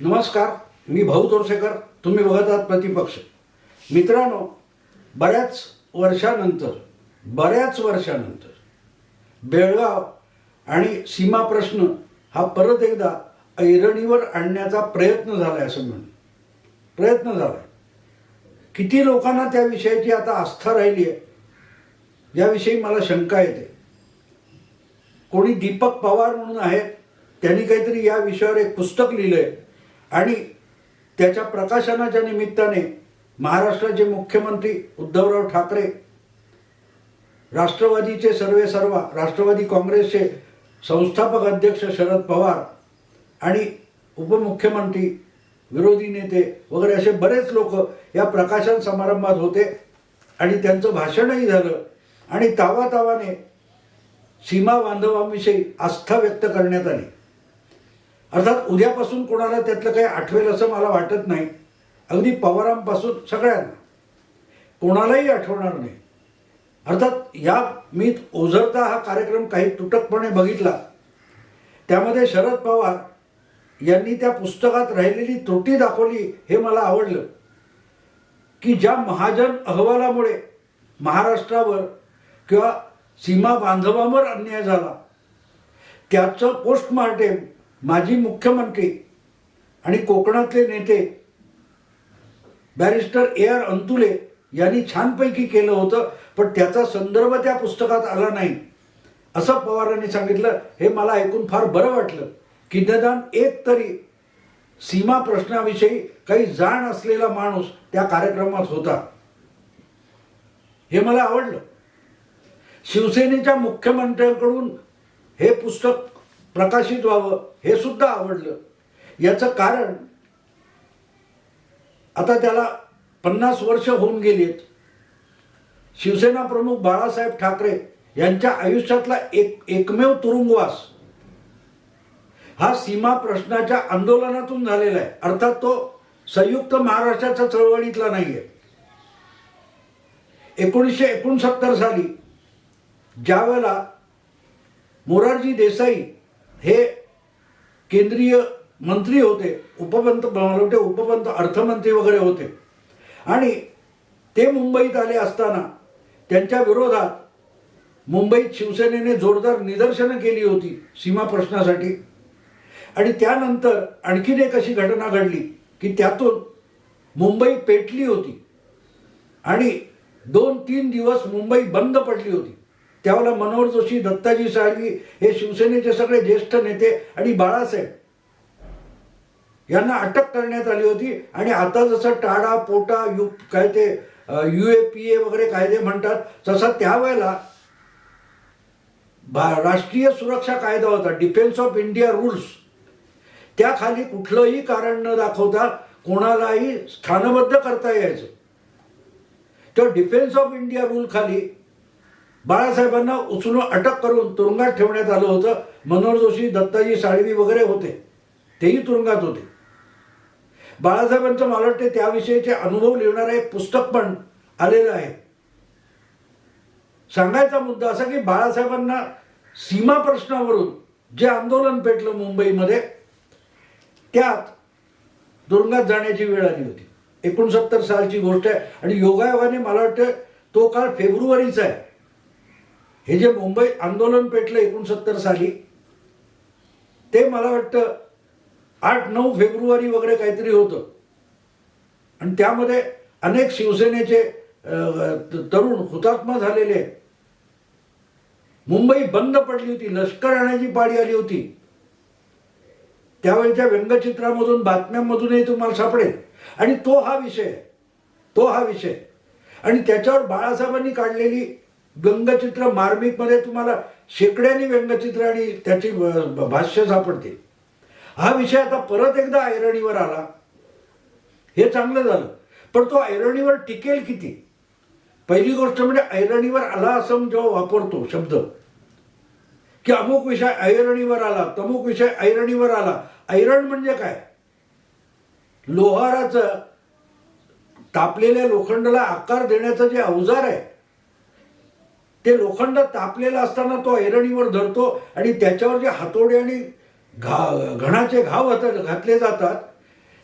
नमस्कार, मी भाऊ तोरसेकर. तुम्ही बघत आहात प्रतिपक्ष. मित्रांनो, बऱ्याच वर्षानंतर बेळगाव आणि सीमा प्रश्न हा परत एकदा ऐरणीवर आणण्याचा प्रयत्न झालाय असं म्हणून प्रयत्न झालाय. किती लोकांना त्या विषयाची आता आस्था राहिली आहे याविषयी मला शंका येते. कोणी दीपक पवार म्हणून आहेत, त्यांनी काहीतरी या विषयावर एक पुस्तक लिहिलंय आणि त्याच्या प्रकाशनाच्या निमित्ताने महाराष्ट्राचे मुख्यमंत्री उद्धवराव ठाकरे, राष्ट्रवादीचे सर्वेसर्वा, राष्ट्रवादी काँग्रेसचे संस्थापक अध्यक्ष शरद पवार आणि उपमुख्यमंत्री, विरोधी नेते वगैरे असे बरेच लोक या प्रकाशन समारंभात होते आणि त्यांचं भाषणही झालं आणि तावातावाने सीमा बांधवांविषयी आस्था व्यक्त करण्यात आली. अर्थात उद्यापासून कोणाला त्यातलं काही आठवेल असं मला वाटत नाही. अगदी पवारांपासून सगळ्यांना कोणालाही आठवणार नाही. अर्थात मी ओझरता हा कार्यक्रम काही तुटकपणे बघितला. त्यामध्ये शरद पवार यांनी त्या पुस्तकात राहिलेली त्रुटी दाखवली. हे मला आवडलं की ज्या महाजन अहवालामुळे महाराष्ट्रावर किंवा सीमा बांधवांवर अन्याय झाला त्याचं पोस्टमार्टेम माजी मुख्यमंत्री आणि कोकणातले नेते बॅरिस्टर AR अंतुले यांनी छानपैकी केलं होतं, पण त्याचा संदर्भ त्या पुस्तकात आला नाही असं पवारांनी सांगितलं. हे मला ऐकून फार बरं वाटलं की निदान एक तरी सीमा प्रश्नाविषयी काही जाण असलेला माणूस त्या कार्यक्रमात होता. हे मला आवडलं. शिवसेनेच्या मुख्यमंत्र्यांकडून हे पुस्तक प्रकाशित व्हावं हे सुद्धा आवडलं. याचं कारण आता त्याला 50 वर्ष होऊन गेलीत. शिवसेना प्रमुख बाळासाहेब ठाकरे यांच्या आयुष्यातला एकमेव तुरुंगवास हा सीमा प्रश्नाच्या आंदोलनातून झालेला आहे. अर्थात तो संयुक्त महाराष्ट्राच्या चळवळीतला नाहीये. 1969 साली ज्यावेळेला मोरारजी देसाई हे केंद्रीय मंत्री होते, उपपंत अर्थमंत्री वगैरे होते आणि ते मुंबईत आले असताना त्यांच्या विरोधात मुंबईत शिवसेनेने जोरदार निदर्शनं केली होती सीमा प्रश्नासाठी. आणि त्यानंतर आणखीन एक अशी घटना घडली की त्यातून मुंबई पेटली होती आणि 2-3 दिवस मुंबई बंद पडली होती. त्यावेळेला मनोहर जोशी, दत्ताजी साळवी हे शिवसेनेचे सगळे ज्येष्ठ नेते आणि बाळासाहेब यांना अटक करण्यात आली होती. आणि आता जसं टाडा पोटा UAPA वगैरे कायदे म्हणतात तसा त्यावेळेला राष्ट्रीय सुरक्षा कायदा होता, डिफेन्स ऑफ इंडिया रूल्स. त्याखाली कुठलंही कारण न दाखवता कोणालाही स्थानबद्ध करता यायचं. तर डिफेन्स ऑफ इंडिया रूल खाली बाळासाहेबांना उचलून अटक करून तुरुंगात ठेवण्यात आलं होतं. मनोहर जोशी, दत्ताजी साळवी वगैरे होते, तेही तुरुंगात होते. बाळासाहेबांचं मला वाटते त्याविषयीचे अनुभव लिहिणारं एक पुस्तक पण आलेलं आहे. सांगायचा मुद्दा असा की बाळासाहेबांना सीमा प्रश्नावरून जे आंदोलन पेटलं मुंबईमध्ये त्यात तुरुंगात जाण्याची वेळ आली होती. 69 सालची गोष्ट आहे आणि योगायोगाने मला वाटतं तो काळ फेब्रुवारीचा आहे. हे जे मुंबई आंदोलन पेटलं 69 साली ते मला वाटतं 8-9 फेब्रुवारी वगैरे काहीतरी होतं. आणि त्यामध्ये अनेक शिवसेनेचे तरुण हुतात्मा झालेले. मुंबई बंद पडली होती, लष्कर आणायची पाळी आली होती. त्यावेळच्या व्यंगचित्रामधून, बातम्यांमधूनही तुम्हाला सापडेल. आणि तो हा विषय आणि त्याच्यावर बाळासाहेबांनी काढलेली व्यंगचित्र मार्मिकमध्ये तुम्हाला शेकड्यांनी व्यंगचित्र आणि त्याची भाष्य सापडते. हा विषय आता परत एकदा ऐरणीवर आला, हे चांगलं झालं. पण तो ऐरणीवर टिकेल किती? पहिली गोष्ट म्हणजे ऐरणीवर आला असं जेव्हा वापरतो शब्द की अमुक विषय ऐरणीवर आला, तमुक विषय ऐरणीवर आला. ऐरण म्हणजे काय? लोहाराचं, तापलेल्या लोखंडाला आकार देण्याचं जे अवजार आहे ते लोखंड तापलेलं असताना तो ऐरणीवर धरतो आणि त्याच्यावर जे हातोडे आणि घणाचे घाव घातले जातात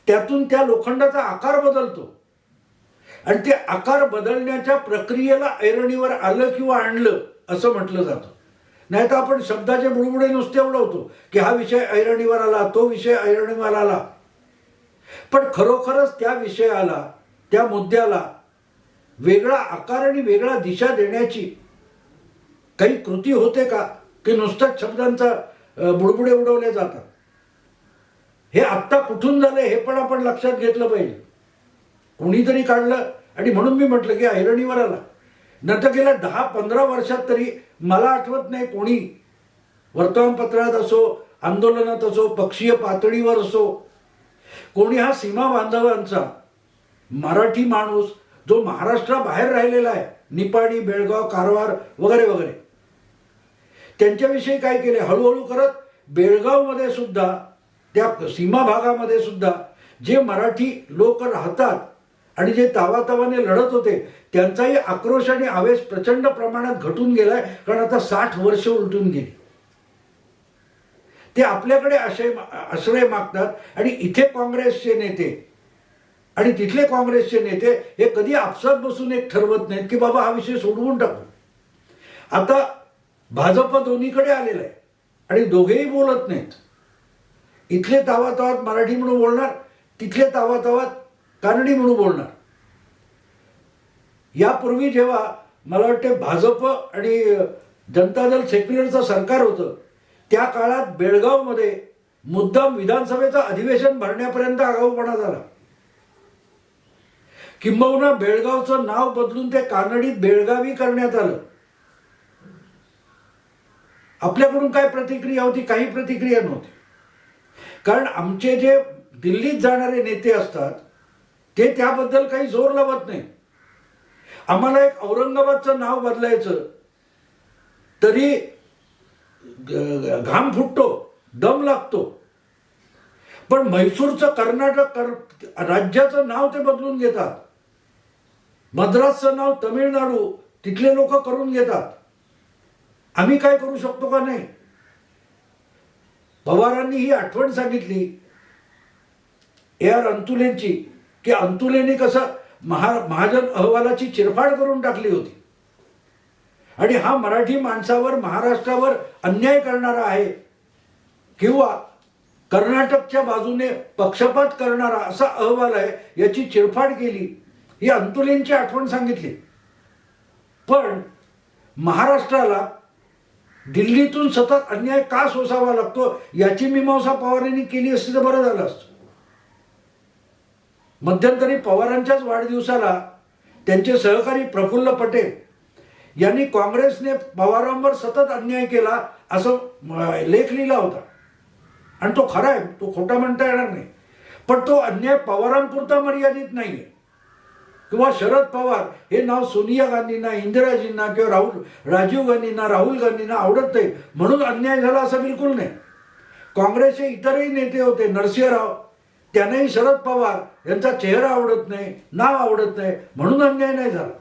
त्यातून त्या लोखंडाचा आकार बदलतो आणि ते आकार बदलण्याच्या प्रक्रियेला ऐरणीवर आलं किंवा आणलं असं म्हटलं जातं. नाही तर आपण शब्दाचे बुडबुडे नुसते उडवतो की हा विषय ऐरणीवर आला, तो विषय ऐरणीवर आला. पण खरोखरच त्या विषयाला, त्या मुद्द्याला वेगळा आकार आणि वेगळा दिशा देण्याची काही कृती होते का, की नुसत्याच शब्दांचा बुडबुडे उडवले जातात? हे आत्ता कुठून झालं हे पण आपण लक्षात घेतलं पाहिजे. कोणीतरी काढलं आणि म्हणून मी म्हटलं की ऐरणीवर आला. नंतर गेल्या 10-15 वर्षात तरी मला आठवत नाही कोणी वर्तमानपत्रात असो, आंदोलनात असो, पक्षीय पातळीवर असो, कोणी हा सीमा बांधवांचा मराठी माणूस जो महाराष्ट्राबाहेर राहिलेला आहे, निपाणी, बेळगाव, कारवार वगैरे वगैरे, त्यांच्याविषयी काय केले, हळूहळू करत बेळगावमध्ये सुद्धा, त्या सीमा भागामध्ये सुद्धा जे मराठी लोक राहतात आणि जे तावातावाने लढत होते त्यांचाही आक्रोश आणि आवेश प्रचंड प्रमाणात घटून गेलाय. कारण आता 60 वर्ष उलटून गेली. ते आपल्याकडे आश्रय मागतात आणि इथे काँग्रेसचे नेते आणि तिथले काँग्रेसचे नेते हे कधी आपसात बसून एक ठरवत नाहीत की बाबा हा विषय सोडवून टाकू. आता भाजप दोन्हीकडे आलेलं आहे आणि दोघेही बोलत नाहीत. इथले तावातावात मराठी म्हणून बोलणार, तिथले तावातावात कानडी म्हणून बोलणार. यापूर्वी जेव्हा मला वाटते भाजप आणि जनता दल सेक्युलरचं सरकार होतं त्या काळात बेळगावमध्ये मुद्दाम विधानसभेचं अधिवेशन भरण्यापर्यंत आगाऊपणा झाला. किंबहुना बेळगावचं नाव बदलून ते कानडीत बेळगावी करण्यात आलं. आपल्याकडून काय प्रतिक्रिया होती? काही प्रतिक्रिया नव्हती. कारण आमचे जे दिल्लीत जाणारे नेते असतात ते त्याबद्दल काही जोर लावत नाही. आम्हाला एक औरंगाबादचं नाव बदलायचं तरी घाम फुटतो, दम लागतो. पण म्हैसूरचं कर्नाटक राज्याचं नाव ते बदलून घेतात. मद्रासचं नाव तमिळनाडू तिथले लोक करून घेतात. आम्ही काय करू शकतो का नाही? पवारांनी ही आठवण सांगितली AR अंतुलेंची की अंतुलेंनी कसं महाजन अहवालाची चिरफाड करून टाकली होती आणि हा मराठी माणसावर, महाराष्ट्रावर अन्याय करणारा आहे किंवा कर्नाटकच्या बाजूने पक्षपात करणारा असा अहवाल आहे, याची चिरफाड केली. ही अंतुलेंची आठवण सांगितली. पण महाराष्ट्राला दिल्लीतून सतत अन्याय का सोसावा लागतो याची मीमांसा पवारांनी केली असती तर बरं झालं असतं. मध्यंतरी पवारांच्याच वाढदिवसाला त्यांचे सहकारी प्रफुल्ल पटेल यांनी काँग्रेसने पवारांवर सतत अन्याय केला असं लेख लिहिला होता. आणि तो खरा आहे, तो खोटा म्हणता येणार नाही. पण तो अन्याय पवारांपुरता मर्यादित नाहीये किंवा शरद पवार हे नाव सोनिया गांधींना, इंदिराजींना किंवा राजीव गांधींना, राहुल गांधींना आवडत नाही म्हणून अन्याय झाला असं बिलकुल नाही. काँग्रेसचे इतरही नेते होते, नरसिंहराव, त्यांनाही शरद पवार यांचा चेहरा आवडत नाही, नाव आवडत नाही म्हणून अन्याय नाही झाला.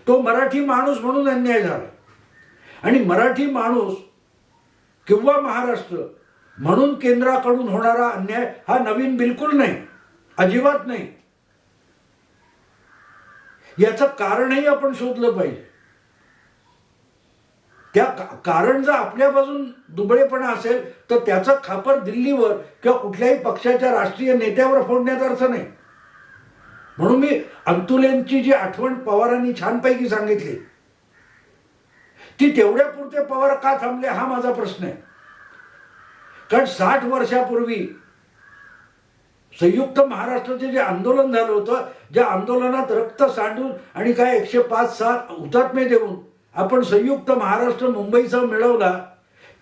तो मराठी माणूस म्हणून अन्याय झाला. आणि मराठी माणूस किंवा महाराष्ट्र म्हणून केंद्राकडून होणारा अन्याय हा नवीन बिलकुल नाही, अजिबात नाही. याचं कारणही आपण शोधलं पाहिजे. त्या कारण जर आपल्या बाजून दुबळेपणा असेल तर त्याचं खापर दिल्लीवर किंवा कुठल्याही पक्षाच्या राष्ट्रीय नेत्यावर फोडण्याचा अर्थ नाही. म्हणून मी अंतुलेंची जी आठवण पवारांनी छानपैकी सांगितली ती तेवढ्यापुरते पवार का थांबले हा माझा प्रश्न आहे. कारण 60 वर्षापूर्वी संयुक्त महाराष्ट्राचे जे आंदोलन झालं होतं, ज्या आंदोलनात रक्त सांडून आणि काय 105-7 हुतात्मे देऊन आपण संयुक्त महाराष्ट्र मुंबईचा मिळवला,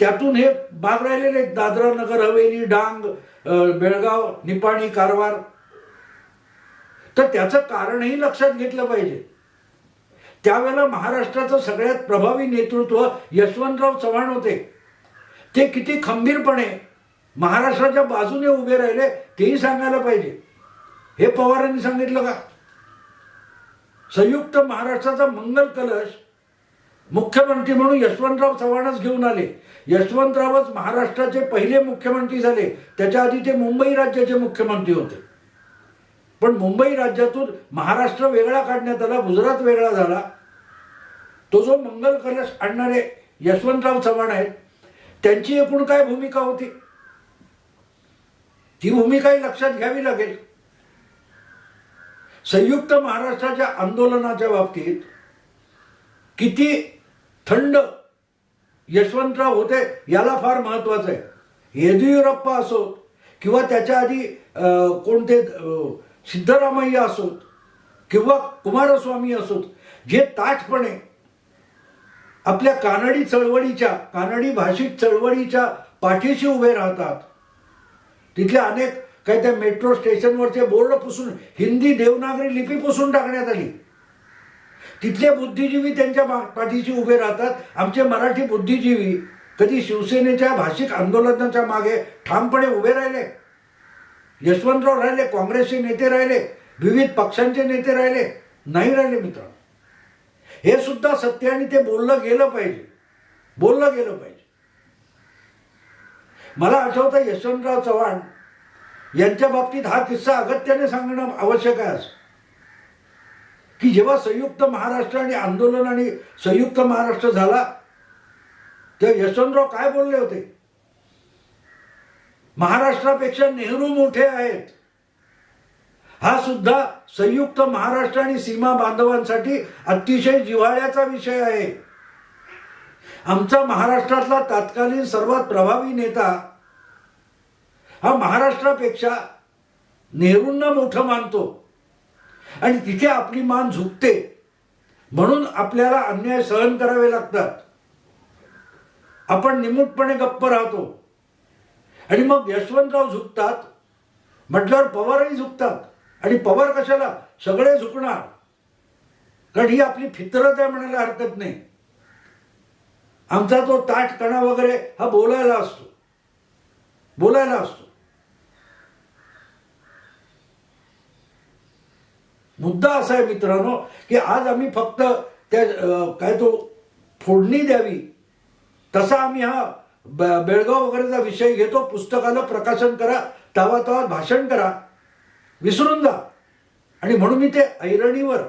त्यातून हे भाग राहिलेले दादरा नगर हवेली, डांग, बेळगाव, निपाणी, कारवार. तर त्याचं कारणही लक्षात घेतलं पाहिजे. त्यावेळेला महाराष्ट्राचं सगळ्यात प्रभावी नेतृत्व यशवंतराव चव्हाण होते. ते किती खंबीरपणे महाराष्ट्राच्या बाजूने उभे राहिले तेही सांगायला पाहिजे. हे पवारांनी सांगितलं का? संयुक्त महाराष्ट्राचा मंगल कलश मुख्यमंत्री म्हणून यशवंतराव चव्हाणच घेऊन आले. यशवंतरावच महाराष्ट्राचे पहिले मुख्यमंत्री झाले. त्याच्या आधी ते मुंबई राज्याचे मुख्यमंत्री होते. पण मुंबई राज्यातून महाराष्ट्र वेगळा काढण्यात आला, गुजरात वेगळा झाला. तो जो मंगल कलश आणणारे यशवंतराव चव्हाण आहेत, त्यांची एकूण काय भूमिका होती, ती भूमिकाही लक्षात घ्यावी लागेल. संयुक्त महाराष्ट्राच्या आंदोलनाच्या बाबतीत किती थंड यशवंतराव होते याला फार महत्वाचं आहे. येदियुरप्पा असोत किंवा त्याच्या आधी कोणते सिद्धरामय्या असोत किंवा कुमारस्वामी असोत, जे ताठपणे आपल्या कानडी चळवळीच्या, कानडी भाषिक चळवळीच्या पाठीशी उभे राहतात. तिथले अनेक काही त्या मेट्रो स्टेशनवरचे बोर्ड पुसून, हिंदी देवनागरी लिपी पुसून टाकण्यात आली. तिथले बुद्धिजीवी त्यांच्या पाठीशी उभे राहतात. आमचे मराठी बुद्धिजीवी कधी शिवसेनेच्या भाषिक आंदोलनाच्या मागे ठामपणे उभे राहिले? यशवंतराव राहिले, काँग्रेसचे नेते राहिले, विविध पक्षांचे नेते राहिले? नाही राहिले मित्रांनो. हे सुद्धा सत्य आणि ते बोललं गेलं पाहिजे, बोललं गेलं पाहिजे. मला आठवतं यशवंतराव चव्हाण यांच्या बाबतीत हा किस्सा अगत्याने सांगणं आवश्यक आहे की जेव्हा संयुक्त महाराष्ट्र आणि आंदोलन आणि संयुक्त महाराष्ट्र झाला तेव्हा यशवंतराव काय बोलले होते? महाराष्ट्रापेक्षा नेहरू मोठे आहेत. हा सुद्धा संयुक्त महाराष्ट्र आणि सीमा बांधवांसाठी अतिशय जिव्हाळ्याचा विषय आहे. आमचा महाराष्ट्रातला तत्कालीन सर्वात प्रभावी नेता हा महाराष्ट्रापेक्षा नेहरूंना मोठं मानतो आणि तिथे आपली मान झुकते, म्हणून आपल्याला अन्याय सहन करावे लागतात. आपण निमूटपणे गप्प राहतो आणि मग यशवंतराव झुकतात म्हटल्यावर पवारही झुकतात. आणि पवार कशाला, सगळे झुकणार, कारण ही आपली फितरत आहे म्हणायला हरकत नाही. आमचा तो ताठपणा वगैरे हा बोलायला असतो, बोलायला असतो. मुद्दा असा आहे मित्रांनो की आज आम्ही फक्त त्या काय तो फोडणी द्यावी तसा आम्ही हा बेळगाव वगैरेचा विषय घेतो. पुस्तकाला प्रकाशन करा, तावा भाषण करा, विसरून जा. आणि म्हणून मी ते ऐरणीवर,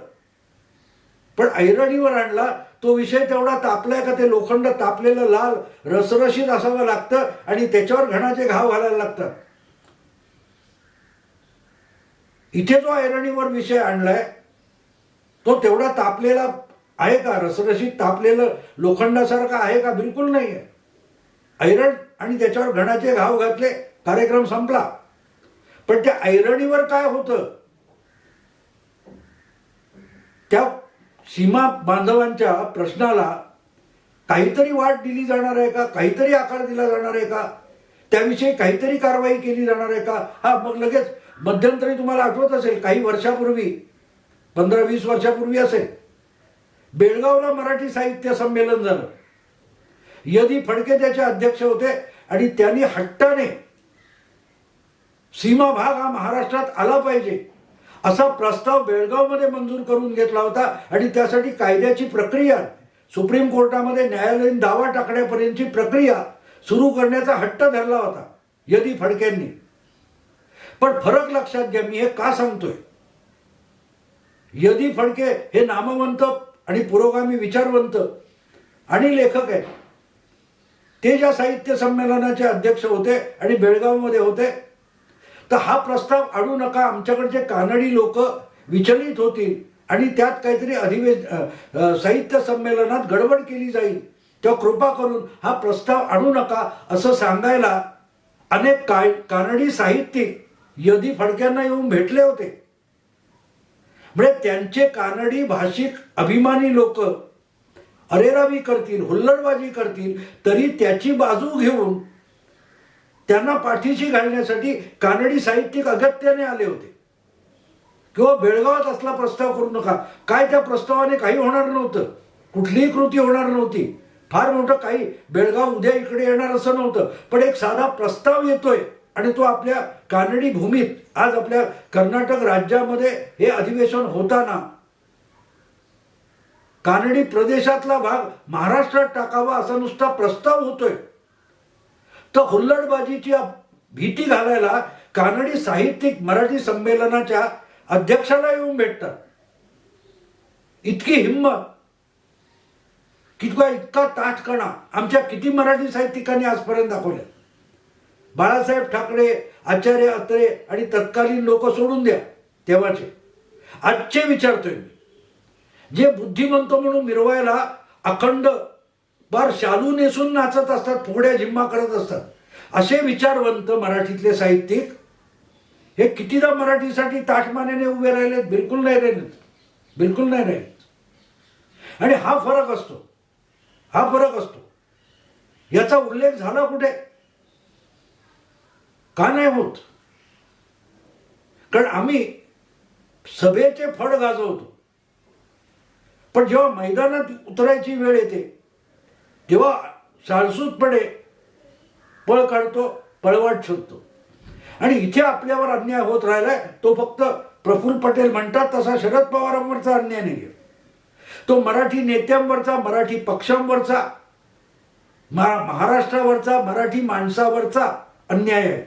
पण ऐरणीवर आणला तो विषय तेवढा तापलाय का ते लोखंड तापलेलं लाल रसरशीत असावं लागतं आणि त्याच्यावर घणाचे घाव घालायला लागतात. इथे जो ऐरणीवर विषय आणलाय तो तेवढा तापलेला आहे का, रसरशीत तापलेलं लोखंडासारखा आहे का? बिलकुल नाही आहे. ऐरण आणि त्याच्यावर घणाचे घाव घातले, कार्यक्रम संपला. पण त्या ऐरणीवर काय होतं, त्या सीमा बांधवांच्या प्रश्नाला काहीतरी वाट दिली जाणार आहे का, काहीतरी आकार दिला जाणार आहे का, त्याविषयी काहीतरी कारवाई केली जाणार आहे का? हा मग लगेच मध्यंतरी तुम्हाला आठवत असेल काही वर्षापूर्वी, 15-20 वर्षापूर्वी असेल, बेळगावला मराठी साहित्य संमेलन झालं. यदी फडके त्याचे अध्यक्ष होते आणि त्यांनी हट्टाने सीमा भाग हा महाराष्ट्रात आला पाहिजे असा प्रस्ताव बेळगावमध्ये मंजूर करून घेतला होता. आणि त्यासाठी कायद्याची प्रक्रिया, सुप्रीम कोर्टामध्ये न्यायालयीन दावा टाकण्यापर्यंतची प्रक्रिया सुरू करण्याचा हट्ट धरला होता यदी फडकेंनी. पण फरक लक्षात घ्या, मी हे का सांगतोय. यदी फडके हे नामवंत आणि पुरोगामी विचारवंत आणि लेखक आहेत. ते ज्या साहित्य संमेलनाचे अध्यक्ष होते आणि बेळगावमध्ये होते, तर हा प्रस्ताव आणू नका, आमच्याकडचे कानडी लोक विचलित होतील आणि त्यात काहीतरी साहित्य संमेलनात गडबड केली जाईल, तेव्हा कृपा करून हा प्रस्ताव आणू नका असं सांगायला अनेक कानडी साहित्यिक यदी फडक्यांना येऊन भेटले होते. म्हणजे त्यांचे कानडी भाषिक अभिमानी लोक अरेरावी करतील, हुल्लडबाजी करतील, तरी त्याची बाजू घेऊन त्यांना पाठीशी घालण्यासाठी कानडी साहित्यिक अगत्याने आले होते. किंवा बेळगावात असला प्रस्ताव करू नका, काय त्या प्रस्तावाने काही होणार नव्हतं, कुठलीही कृती होणार नव्हती, फार मोठं काही बेळगाव उद्या इकडे येणार असं नव्हतं. पण एक साधा प्रस्ताव येतोय आणि तो आपल्या कानडी भूमीत, आज आपल्या कर्नाटक राज्यामध्ये हे अधिवेशन होताना कानडी प्रदेशातला भाग महाराष्ट्रात टाकावा असा नुसता प्रस्ताव होतोय. तर हुल्लडबाजीची भीती घालायला कानडी साहित्यिक मराठी संमेलनाच्या अध्यक्षाला येऊन भेटतात. इतकी हिंमत, इतका ताठकणा आमच्या किती मराठी साहित्यिकांनी आजपर्यंत दाखवल्या. बाळासाहेब ठाकरे, आचार्य अत्रे आणि तत्कालीन लोक सोडून द्या तेव्हाचे, आजचे विचारतोय मी, जे बुद्धिमंत म्हणून मिरवायला अखंड बार शालू नेसून नाचत असतात, फुगड्या झिम्मा करत असतात, असे विचारवंत मराठीतले साहित्यिक हे कितीदा मराठीसाठी ताठमानेने उभे राहिलेत? बिलकुल नाही राहिलेत, बिलकुल नाही राहिलेत. आणि हा फरक असतो, हा फरक असतो. याचा उल्लेख झाला कुठे? का नाही होत? कारण आम्ही सभेचे फड गाजवतो, पण जेव्हा मैदानात उतरायची वेळ येते तेव्हा साळसूतपणे पळ काढतो, पळवाट शोधतो. आणि इथे आपल्यावर अन्याय होत राहिलाय तो फक्त प्रफुल्ल पटेल म्हणतात तसा शरद पवारांवरचा अन्याय नाही, तो मराठी नेत्यांवरचा, मराठी पक्षांवरचा, महाराष्ट्रावरचा, मराठी माणसावरचा अन्याय आहे.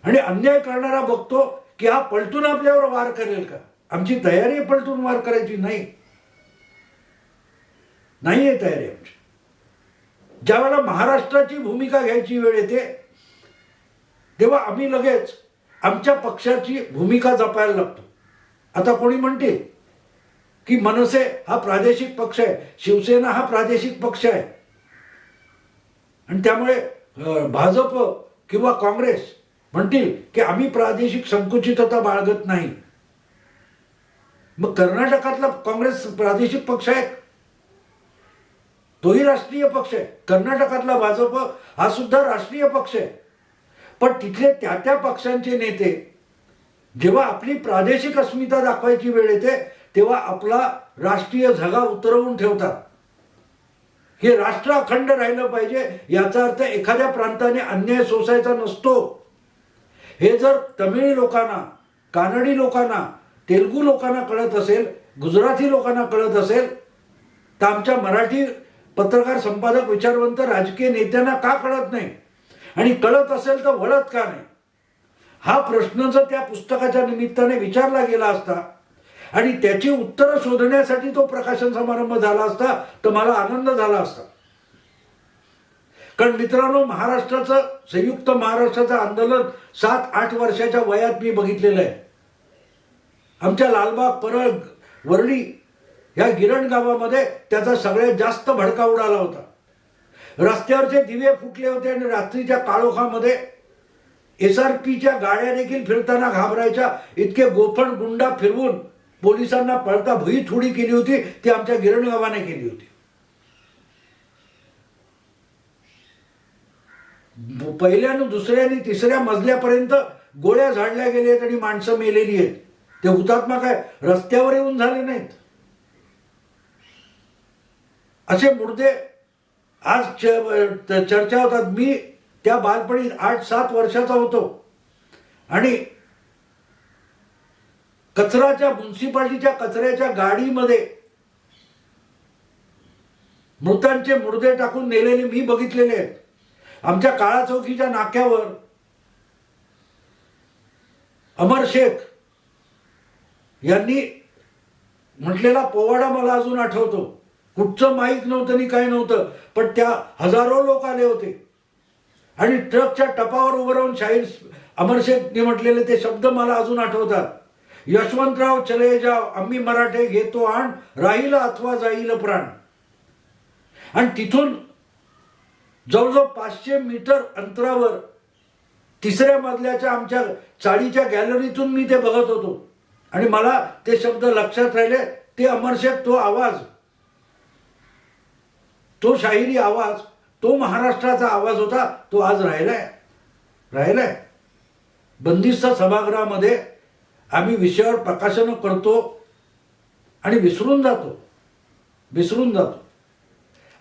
आणि अन्याय करणारा बघतो की हा पलटून आपल्यावर वार करेल का? आमची तयारी आहे पलटून वार करायची? नाही, नाही आहे तयारी आमची. ज्यावेळेला महाराष्ट्राची भूमिका घ्यायची वेळ येते तेव्हा आम्ही लगेच आमच्या पक्षाची भूमिका जपायला लागतो. आता कोणी म्हणते की मनसे हा प्रादेशिक पक्ष आहे, शिवसेना हा प्रादेशिक पक्ष आहे, आणि त्यामुळे भाजप किंवा काँग्रेस म्हणतील की आम्ही प्रादेशिक संकुचितता बाळगत नाही. मग कर्नाटकातला काँग्रेस प्रादेशिक पक्ष आहे, तोही राष्ट्रीय पक्ष आहे. कर्नाटकातला भाजप हा सुद्धा राष्ट्रीय पक्ष आहे. पण तिथले त्या त्या पक्षांचे नेते जेव्हा आपली प्रादेशिक अस्मिता दाखवायची वेळ येते तेव्हा आपला राष्ट्रीय झगा उतरवून ठेवतात. हे राष्ट्र अखंड राहिलं पाहिजे याचा अर्थ एखाद्या प्रांताने अन्याय सोसायचा नसतो. हे जर तमिळ लोकांना, कानडी लोकांना, तेलुगू लोकांना कळत असेल, गुजराती लोकांना कळत असेल, तर आमच्या मराठी पत्रकार, संपादक, विचारवंत राजकीय नेत्यांना का कळत नाही? आणि कळत असेल तर वळत का नाही? हा प्रश्न जर त्या पुस्तकाच्या निमित्ताने विचारला गेला असता आणि त्याची उत्तरं शोधण्यासाठी तो प्रकाशन समारंभ झाला असता तर मला आनंद झाला असता. कारण मित्रांनो, महाराष्ट्राचं, संयुक्त महाराष्ट्राचं आंदोलन 7-8 वर्षाच्या वयात मी बघितलेलं आहे. आमच्या लालबाग, परळ, वरळी ह्या गिरण गावामध्ये त्याचा सगळ्यात जास्त भडका उडाला होता. रस्त्यावरचे दिवे फुटले होते आणि रात्रीच्या काळोखामध्ये SRPच्या गाड्या देखील फिरताना घाबरायच्या. इतके गोफण गुंडा फिरवून पोलिसांना पळता भुई थोडी केली होती, ती आमच्या गिरण गावाने केली होती. पहिल्यानं, दुसऱ्या आणि तिसऱ्या मजल्यापर्यंत गोळ्या झाडल्या गेल्या आणि माणसं मेलेली आहेत. ते हुतात्मा काय रस्त्यावर येऊन झाले नाहीत. असे मुर्दे आज चर्चा होतात. मी त्या बालपणी 8-7 वर्षाचा होतो आणि म्युन्सिपाल्टीच्या कचऱ्याच्या गाडीमध्ये मृतांचे मुर्दे टाकून नेलेले मी बघितलेले आहेत. आमच्या काळा चौकीच्या नाक्यावर अमर शेख यांनी म्हटलेला पोवाडा मला अजून आठवतो. कुठचं माहीत नव्हतं आणि काही नव्हतं, पण त्या हजारो लोक आले होते आणि ट्रकच्या टपावर उभं राहून शाहीर अमर शेखने म्हटलेले ते शब्द मला अजून आठवतात. यशवंतराव चले जाव, आम्ही मराठे घेतो आण, राहील अथवा जाईल प्राण. आणि तिथून जवळजवळ 500 मीटर अंतरावर तिसऱ्या मजल्याच्या आमच्या चाळीच्या गॅलरीतून मी ते बघत होतो आणि मला ते शब्द लक्षात राहिले. ते अमर शेख, तो आवाज, तो शाहिरी आवाज, तो महाराष्ट्राचा आवाज होता. तो आज राहिलाय. बंदिस्त सभागृहामध्ये आम्ही विषयावर प्रकाशनं करतो आणि विसरून जातो.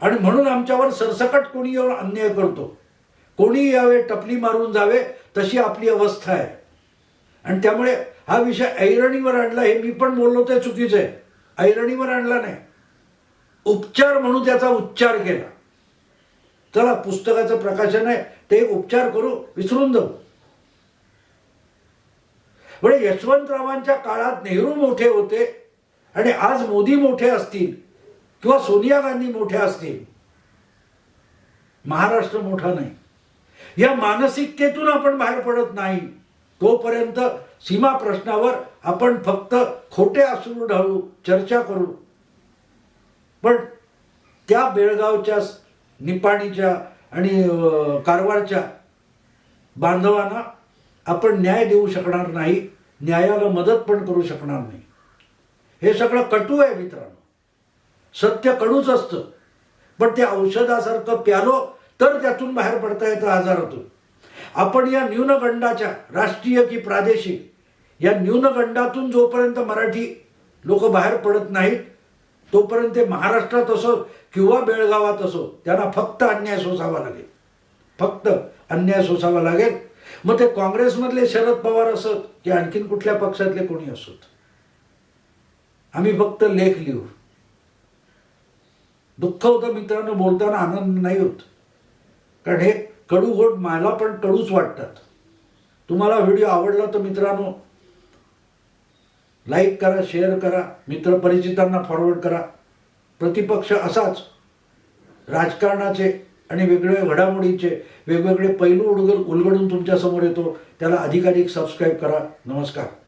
आणि म्हणून आमच्यावर सरसकट कोणी यावर अन्याय करतो. कोणी यावे टपली मारून जावे तशी आपली अवस्था आहे. आणि त्यामुळे हा विषय ऐरणीवर आणला, हे मी पण बोललो ते चुकीचं आहे. ऐरणीवर आणला नाही, उपचार म्हणून त्याचा उच्चार केला. चला, पुस्तकाचं प्रकाशन आहे ते उपचार करू, विसरून जाऊ. म्हणजे यशवंतरावांच्या काळात नेहरू मोठे होते आणि आज मोदी मोठे असतील किंवा सोनिया गांधी मोठ्या असतील, महाराष्ट्र मोठा नाही. या मानसिकतेतून आपण बाहेर पडत नाही तोपर्यंत सीमा प्रश्नावर आपण फक्त खोटे अश्रू ढाळू, चर्चा करू. पण त्या बेळगावच्या, निपाणीच्या आणि कारवारच्या बांधवांना आपण न्याय देऊ शकणार नाही, न्यायाला मदत पण करू शकणार नाही. हे सगळं कटू आहे मित्रांनो. सत्य कडूच असतं, पण ते औषधासारखं प्यालो तर त्यातून बाहेर पडता येतं आजारातून. आपण या न्यूनगंडाच्या, राष्ट्रीय की प्रादेशिक, या न्यूनगंडातून जोपर्यंत मराठी लोक बाहेर पडत नाहीत तोपर्यंत ते महाराष्ट्रात असो किंवा बेळगावात असो त्यांना फक्त अन्याय सोसावा लागेल, फक्त अन्याय सोसावा लागेल. मग ते काँग्रेसमधले शरद पवार असत की आणखीन कुठल्या पक्षातले कोणी असोत, आम्ही फक्त लेख लिहू. दुःख होतं मित्रांनो, बोलताना आनंद नाही होत, कारण हे कडू गोड मला पण कडूच वाटतात. तुम्हाला व्हिडिओ आवडला तर मित्रांनो लाईक करा, शेअर करा, मित्रपरिचितांना फॉरवर्ड करा. प्रतिपक्ष असाच राजकारणाचे आणि वेगवेगळ्या घडामोडींचे वेगवेगळे पैलू उलगडून तुमच्यासमोर येतो. त्याला अधिकाधिक सबस्क्राईब करा. नमस्कार.